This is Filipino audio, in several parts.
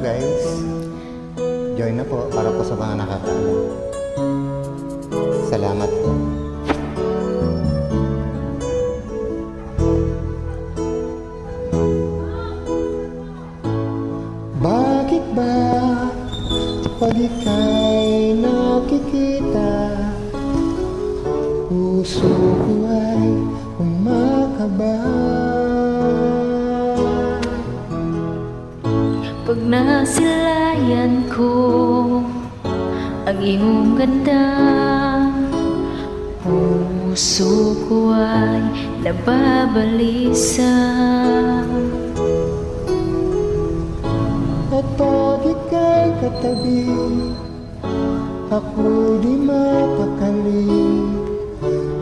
guys. Join na po para po sa mga nakakaalam. Salamat po. Bakit ba pag ika'y nakikita, puso ko ay umakaba? Pag nasilayan ko ang iyong ganda, puso ko ay nababalisa. At pag ika'y katabi, ako'y di mapakali.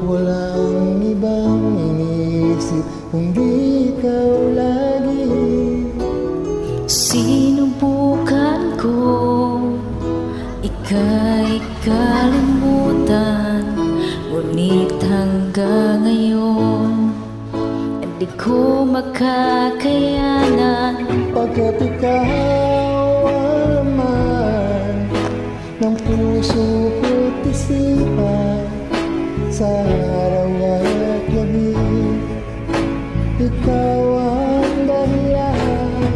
Walang ibang inisip kundi ikaw lagi. Sinubukan ko ika'y kalimutan, ngunit hanggang ngayon di ko makakayanan. Pagkat ikaw ang laman ng puso ko't isipan, sa araw at gabi ikaw ang dahilan.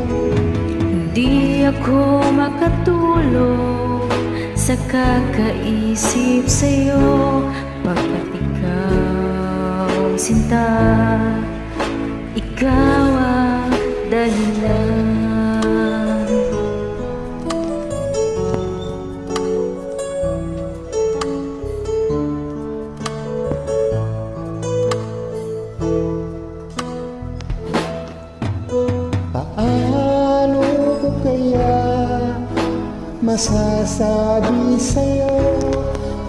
Hindi ako makatulog sa kakaisip sa'yo, pagkat ikaw sinta, ikaw ang dahilan. Paano ko kaya masasabi sa'yo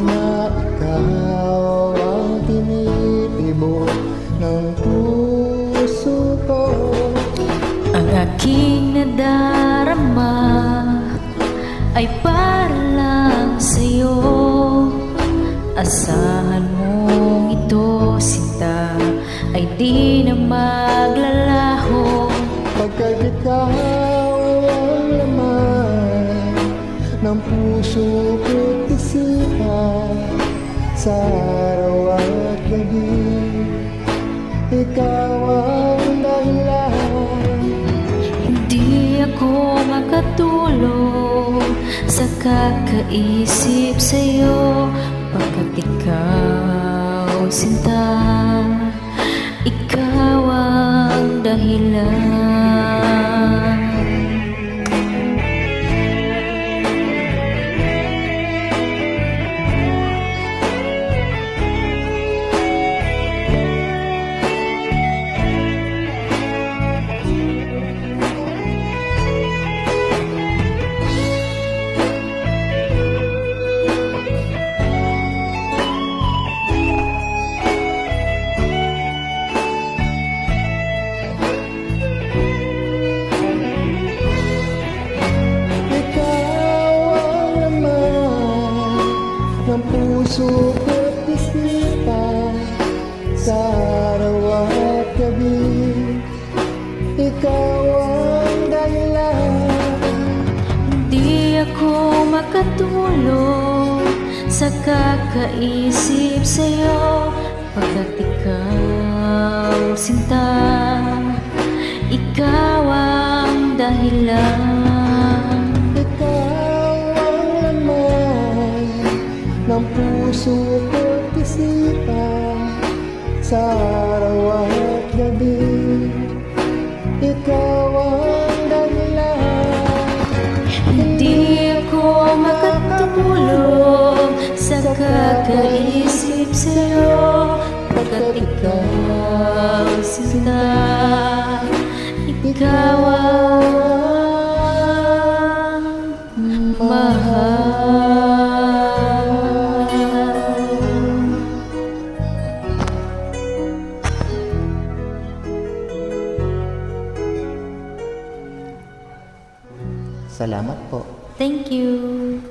na ikaw ang tinitibok ng puso ko? Ang aking nadarama ay para lang sa'yo. Asahan mong ito, sinta, ay di na maglalaho. Pagkat ikaw ang laman ng puso ko't isipan, sa araw at gabi ikaw ang dahilan. Hindi ako makatulog sa kakaisip sa'yo, pagkat ikaw sinta, ikaw ang dahilan. Ng puso ko't isipan, sa araw at gabi ikaw ang dahilan. Di ako makatulog sa kakaisip sa'yo, pagkat ikaw sinta, ikaw ang dahilan. Ng puso ko't isipan, sa araw at gabi ikaw ang dahilan. Hindi ako makatulog sa kakaisip sa'yo, pagkat ikaw sinta, ikaw ang mahal. Salamat po. Thank you.